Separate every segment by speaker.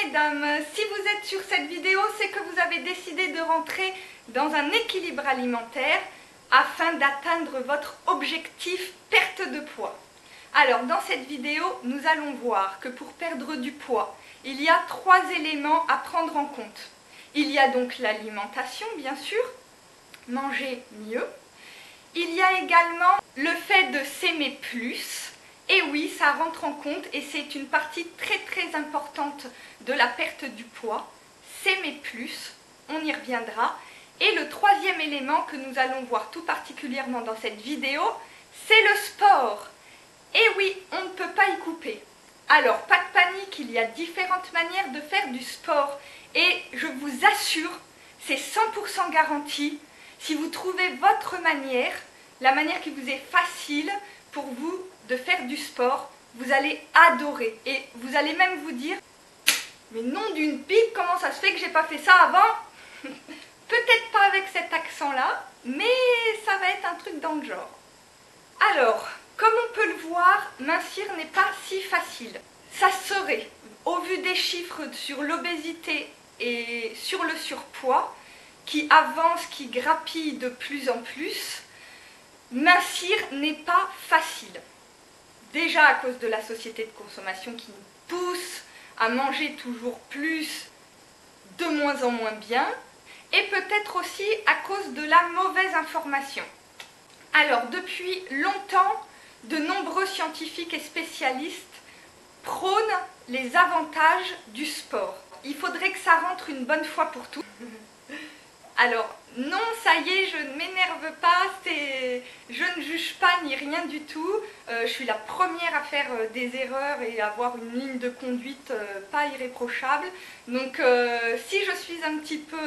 Speaker 1: mesdames, si vous êtes sur cette vidéo, c'est que vous avez décidé de rentrer dans un équilibre alimentaire afin d'atteindre votre objectif perte de poids. Alors dans cette vidéo, nous allons voir que pour perdre du poids, il y a 3 éléments à prendre en compte. Il y a donc l'alimentation, bien sûr, manger mieux. Il y a également le fait de s'aimer plus. Et oui, ça rentre en compte et c'est une partie très importante de la perte du poids. S'aimer plus, on y reviendra. Et le 3e élément que nous allons voir tout particulièrement dans cette vidéo, c'est le sport. Et oui, on ne peut pas y couper. Alors, pas de panique, il y a différentes manières de faire du sport. Et je vous assure, c'est 100% garanti. Si vous trouvez votre manière, la manière qui vous est facile pour vous de faire du sport, vous allez adorer. Et vous allez même vous dire, mais nom d'une pipe, comment ça se fait que j'ai pas fait ça avant? Peut-être pas avec cet accent-là, mais ça va être un truc dans le genre. Alors, comme on peut le voir, mincir n'est pas si facile. Ça serait, au vu des chiffres sur l'obésité et sur le surpoids, qui avancent, qui grappillent de plus en plus, mincir n'est pas facile. Déjà à cause de la société de consommation qui nous pousse à manger toujours plus, de moins en moins bien, et peut-être aussi à cause de la mauvaise information. Alors, depuis longtemps, de nombreux scientifiques et spécialistes prônent les avantages du sport. Il faudrait que ça rentre une bonne fois pour toutes. Alors, non, ça y est, je ne m'énerve pas, je ne juge pas ni rien du tout. Je suis la première à faire des erreurs et à avoir une ligne de conduite pas irréprochable. Donc, si je suis un petit peu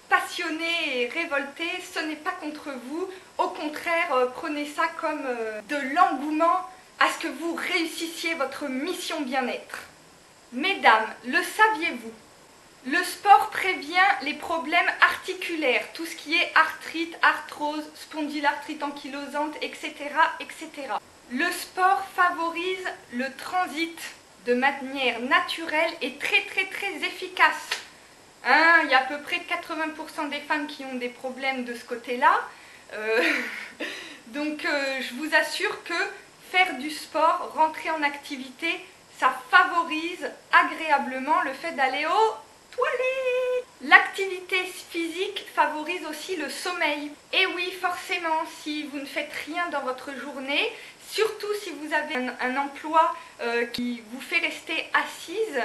Speaker 1: passionnée et révoltée, ce n'est pas contre vous. Au contraire, prenez ça comme de l'engouement à ce que vous réussissiez votre mission bien-être. Mesdames, le saviez-vous ? Le sport prévient les problèmes articulaires, tout ce qui est arthrite, arthrose, spondylarthrite ankylosante, etc., etc. Le sport favorise le transit de manière naturelle et très efficace. Il y a à peu près 80% des femmes qui ont des problèmes de ce côté-là. Donc je vous assure que faire du sport, rentrer en activité, ça favorise agréablement le fait d'aller aux toilettes. L'activité physique favorise aussi le sommeil. Et oui, forcément, si vous ne faites rien dans votre journée, surtout si vous avez un emploi qui vous fait rester assise,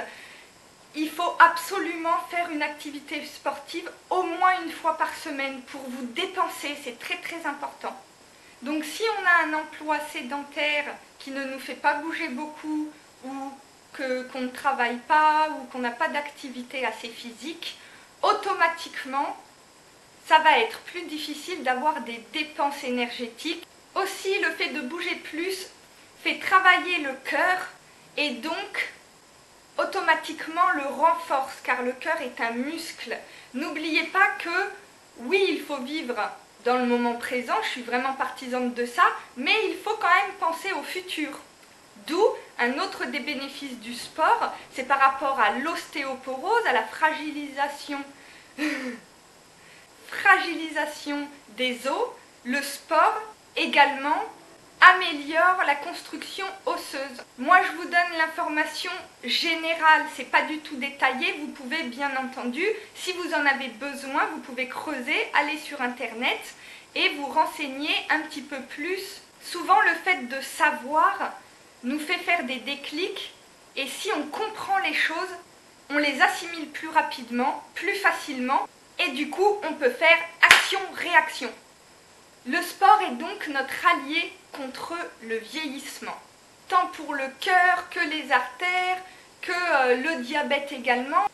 Speaker 1: il faut absolument faire une activité sportive au moins une fois par semaine pour vous dépenser, c'est très important. Donc si on a un emploi sédentaire qui ne nous fait pas bouger beaucoup ou qu'on ne travaille pas ou qu'on n'a pas d'activité assez physique, automatiquement, ça va être plus difficile d'avoir des dépenses énergétiques. Aussi, le fait de bouger plus fait travailler le cœur et donc automatiquement le renforce car le cœur est un muscle. N'oubliez pas que oui, il faut vivre dans le moment présent, je suis vraiment partisane de ça, mais il faut quand même penser au futur. D'où un autre des bénéfices du sport, c'est par rapport à l'ostéoporose, à la fragilisation des os, le sport également améliore la construction osseuse. Moi je vous donne l'information générale, c'est pas du tout détaillé, vous pouvez bien entendu, si vous en avez besoin, vous pouvez creuser, aller sur internet et vous renseigner un petit peu plus. Souvent le fait de savoir nous fait faire des déclics et si on comprend les choses, on les assimile plus rapidement, plus facilement et du coup on peut faire action-réaction. Le sport est donc notre allié contre le vieillissement, tant pour le cœur que les artères, que le diabète également,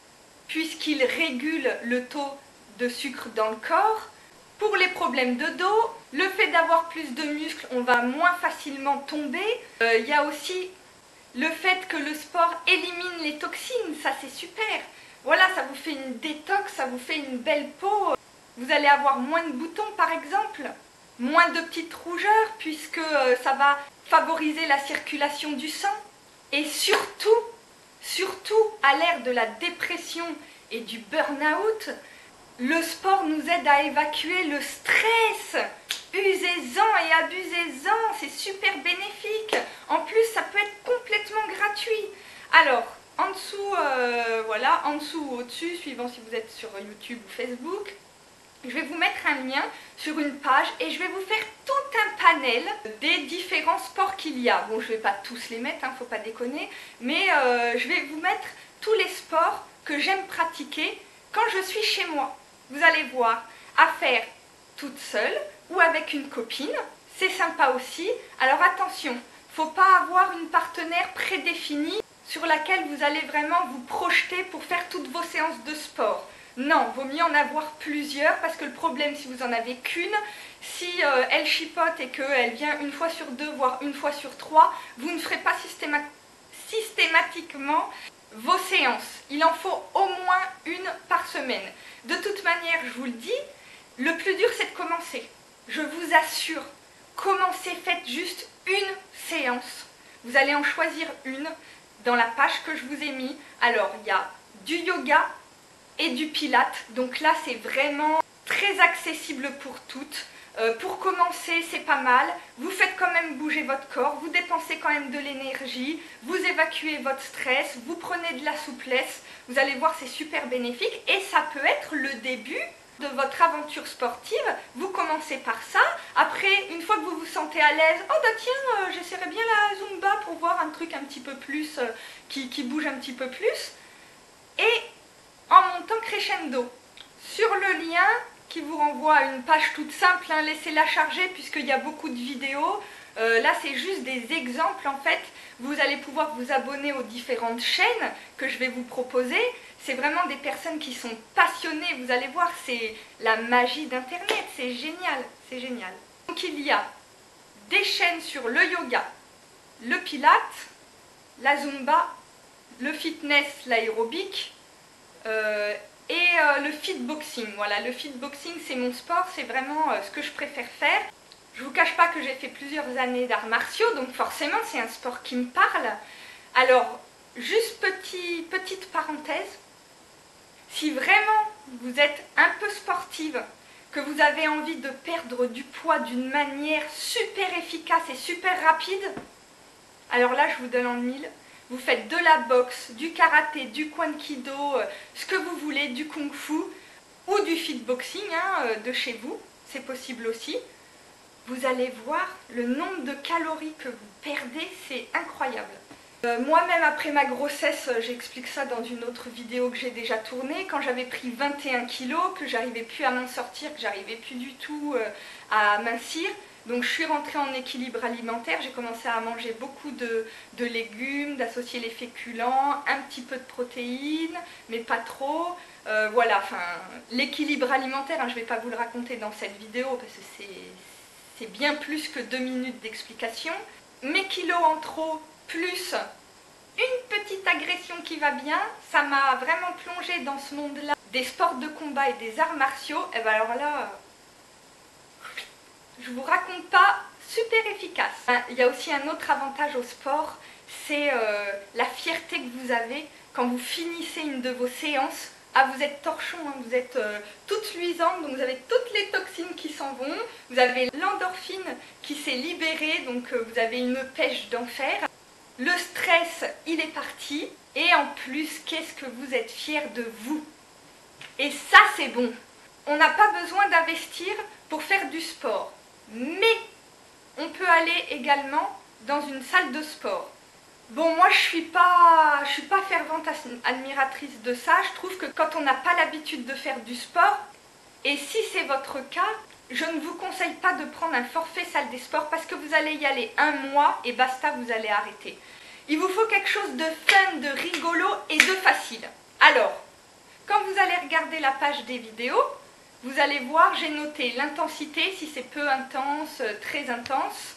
Speaker 1: puisqu'il régule le taux de sucre dans le corps. Pour les problèmes de dos, le fait d'avoir plus de muscles, on va moins facilement tomber. Il y a aussi le fait que le sport élimine les toxines, ça c'est super. Voilà, ça vous fait une détox, ça vous fait une belle peau. Vous allez avoir moins de boutons par exemple. Moins de petites rougeurs puisque ça va favoriser la circulation du sang. Et surtout, Surtout à l'ère de la dépression et du burn-out, le sport nous aide à évacuer le stress. Usez-en et abusez-en, c'est super bénéfique. En plus, ça peut être complètement gratuit. Alors, en dessous, voilà, en dessous ou au-dessus, suivant si vous êtes sur YouTube ou Facebook, je vais vous mettre un lien sur une page et je vais vous faire tout un panel des différents sports qu'il y a. Bon, je ne vais pas tous les mettre, faut pas déconner, mais je vais vous mettre tous les sports que j'aime pratiquer quand je suis chez moi. Vous allez voir, à faire toute seule ou avec une copine, c'est sympa aussi. Alors attention, il ne faut pas avoir une partenaire prédéfinie sur laquelle vous allez vraiment vous projeter pour faire toutes vos séances de sport. Non, vaut mieux en avoir plusieurs parce que le problème, si vous en avez qu'une, si elle chipote et qu'elle vient une fois sur 2, voire une fois sur 3, vous ne ferez pas systématiquement vos séances. Il en faut au moins une par semaine. De toute manière, je vous le dis, le plus dur c'est de commencer. Je vous assure, commencez, faites juste une séance. Vous allez en choisir une dans la page que je vous ai mis. Alors, il y a du yoga et du pilate. Donc là, c'est vraiment très accessible pour toutes. Pour commencer, c'est pas mal. Vous faites quand même bouger votre corps, vous dépensez quand même de l'énergie, vous évacuez votre stress, vous prenez de la souplesse. Vous allez voir, c'est super bénéfique et ça peut être le début de votre aventure sportive. Vous commencez par ça. Après, une fois que vous vous sentez à l'aise, oh bah tiens, j'essaierai bien la Zumba pour voir un truc un petit peu plus, qui bouge un petit peu plus. Et en montant crescendo. Sur le lien qui vous renvoie à une page toute simple, laissez-la charger puisqu'il y a beaucoup de vidéos. Là, c'est juste des exemples en fait. Vous allez pouvoir vous abonner aux différentes chaînes que je vais vous proposer. C'est vraiment des personnes qui sont passionnées. Vous allez voir, c'est la magie d'Internet. C'est génial, c'est génial. Donc il y a des chaînes sur le yoga, le pilate, la zumba, le fitness, l'aérobic, et le fitboxing. Voilà, le fitboxing c'est mon sport, c'est vraiment ce que je préfère faire. Je ne vous cache pas que j'ai fait plusieurs années d'arts martiaux, donc forcément c'est un sport qui me parle. Alors, juste petite parenthèse, si vraiment vous êtes un peu sportive, que vous avez envie de perdre du poids d'une manière super efficace et super rapide, alors là je vous donne en mille. Vous faites de la boxe, du karaté, du kwankido, ce que vous voulez, du kung-fu ou du fitboxing de chez vous, c'est possible aussi. Vous allez voir le nombre de calories que vous perdez, c'est incroyable. Moi-même après ma grossesse, j'explique ça dans une autre vidéo que j'ai déjà tournée, quand j'avais pris 21 kilos, que j'arrivais plus à m'en sortir, que j'arrivais plus du tout à mincir. Donc je suis rentrée en équilibre alimentaire, j'ai commencé à manger beaucoup de légumes, d'associer les féculents, un petit peu de protéines, mais pas trop. Voilà, enfin l'équilibre alimentaire, je ne vais pas vous le raconter dans cette vidéo parce que c'est bien plus que 2 minutes d'explication. Mes kilos en trop, plus une petite agression qui va bien, ça m'a vraiment plongée dans ce monde-là des sports de combat et des arts martiaux. Et bien alors là, je vous raconte pas, super efficace. Il y a aussi un autre avantage au sport, c'est la fierté que vous avez quand vous finissez une de vos séances. Ah, vous êtes torchon, vous êtes toute luisante, donc vous avez toutes les toxines qui s'en vont, vous avez l'endorphine qui s'est libérée, donc vous avez une pêche d'enfer. Le stress, il est parti, et en plus, qu'est-ce que vous êtes fiers de vous. Et ça, c'est bon. On n'a pas besoin d'investir pour faire du sport, mais on peut aller également dans une salle de sport. Bon, moi je suis pas fervente admiratrice de ça. Je trouve que quand on n'a pas l'habitude de faire du sport, et si c'est votre cas, je ne vous conseille pas de prendre un forfait salle des sports parce que vous allez y aller un mois et basta, vous allez arrêter. Il vous faut quelque chose de fun, de rigolo et de facile. Alors, quand vous allez regarder la page des vidéos, vous allez voir, j'ai noté l'intensité, si c'est peu intense, très intense.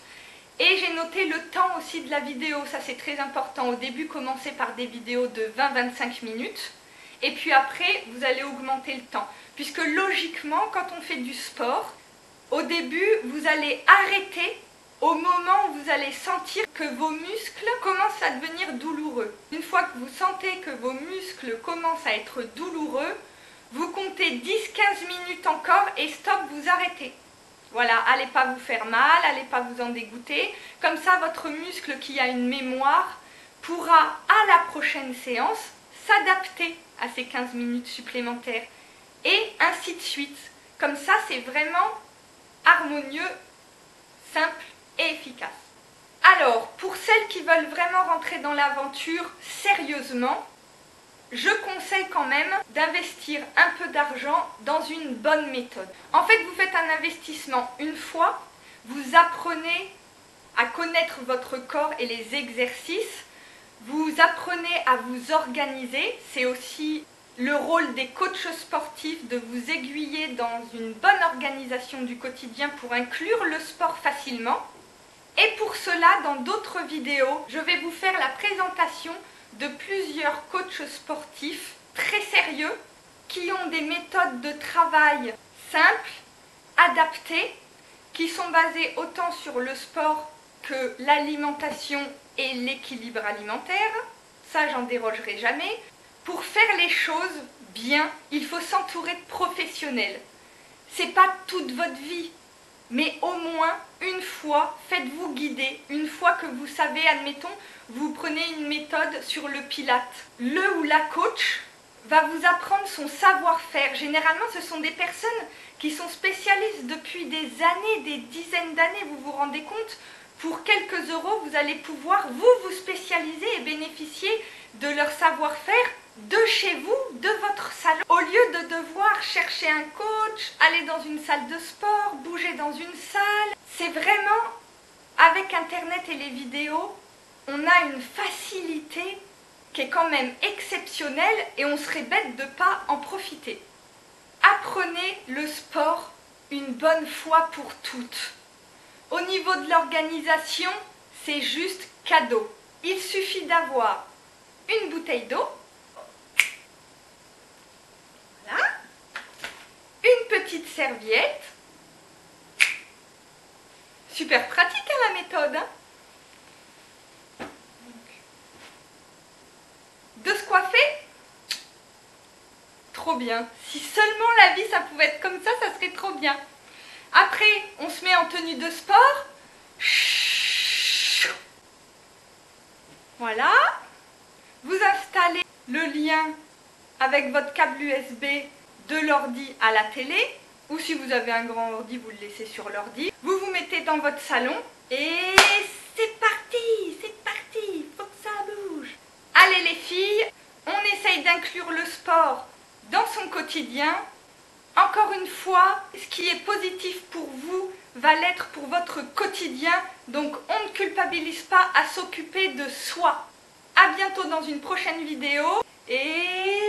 Speaker 1: Et j'ai noté le temps aussi de la vidéo, ça c'est très important. Au début, commencez par des vidéos de 20-25 minutes. Et puis après, vous allez augmenter le temps. Puisque logiquement, quand on fait du sport, au début, vous allez arrêter au moment où vous allez sentir que vos muscles commencent à devenir douloureux. Une fois que vous sentez que vos muscles commencent à être douloureux, vous comptez 10-15 minutes encore et stop, vous arrêtez. Voilà, allez pas vous faire mal, allez pas vous en dégoûter. Comme ça, votre muscle qui a une mémoire pourra, à la prochaine séance, s'adapter à ces 15 minutes supplémentaires. Et ainsi de suite. Comme ça, c'est vraiment harmonieux, simple et efficace. Alors, pour celles qui veulent vraiment rentrer dans l'aventure sérieusement, je conseille quand même d'investir un peu d'argent dans une bonne méthode. En fait, vous faites un investissement une fois, vous apprenez à connaître votre corps et les exercices, vous apprenez à vous organiser, c'est aussi le rôle des coachs sportifs de vous aiguiller dans une bonne organisation du quotidien pour inclure le sport facilement. Et pour cela, dans d'autres vidéos, je vais vous faire la présentation de plusieurs coachs sportifs très sérieux qui ont des méthodes de travail simples, adaptées, qui sont basées autant sur le sport que l'alimentation et l'équilibre alimentaire. Ça, j'en dérogerai jamais. Pour faire les choses bien, il faut s'entourer de professionnels. C'est pas toute votre vie, mais au moins une fois, faites-vous guider. Une fois que vous savez, admettons, vous prenez une méthode sur le pilate. Le ou la coach va vous apprendre son savoir-faire. Généralement, ce sont des personnes qui sont spécialistes depuis des années, des dizaines d'années, vous vous rendez compte? Pour quelques euros, vous allez pouvoir vous spécialiser et bénéficier de leur savoir-faire de chez vous, de votre salon. Au lieu de devoir chercher un coach, aller dans une salle de sport, bouger dans une salle, c'est vraiment, avec Internet et les vidéos, on a une facilité qui est quand même exceptionnelle et on serait bête de ne pas en profiter. Apprenez le sport une bonne fois pour toutes. Au niveau de l'organisation, c'est juste cadeau. Il suffit d'avoir une bouteille d'eau, voilà, une petite serviette, super pratique hein, la méthode, hein. De se coiffer, trop bien. Si seulement la vie ça pouvait être comme ça serait trop bien. Après, on se met en tenue de sport. Voilà. Vous installez le lien avec votre câble USB de l'ordi à la télé. Ou si vous avez un grand ordi, vous le laissez sur l'ordi. Vous vous mettez dans votre salon. Et c'est parti, c'est parti. Faut que ça bouge. Allez les filles, on essaye d'inclure le sport dans son quotidien. Encore une fois, ce qui est positif pour vous va l'être pour votre quotidien, donc on ne culpabilise pas à s'occuper de soi. À bientôt dans une prochaine vidéo et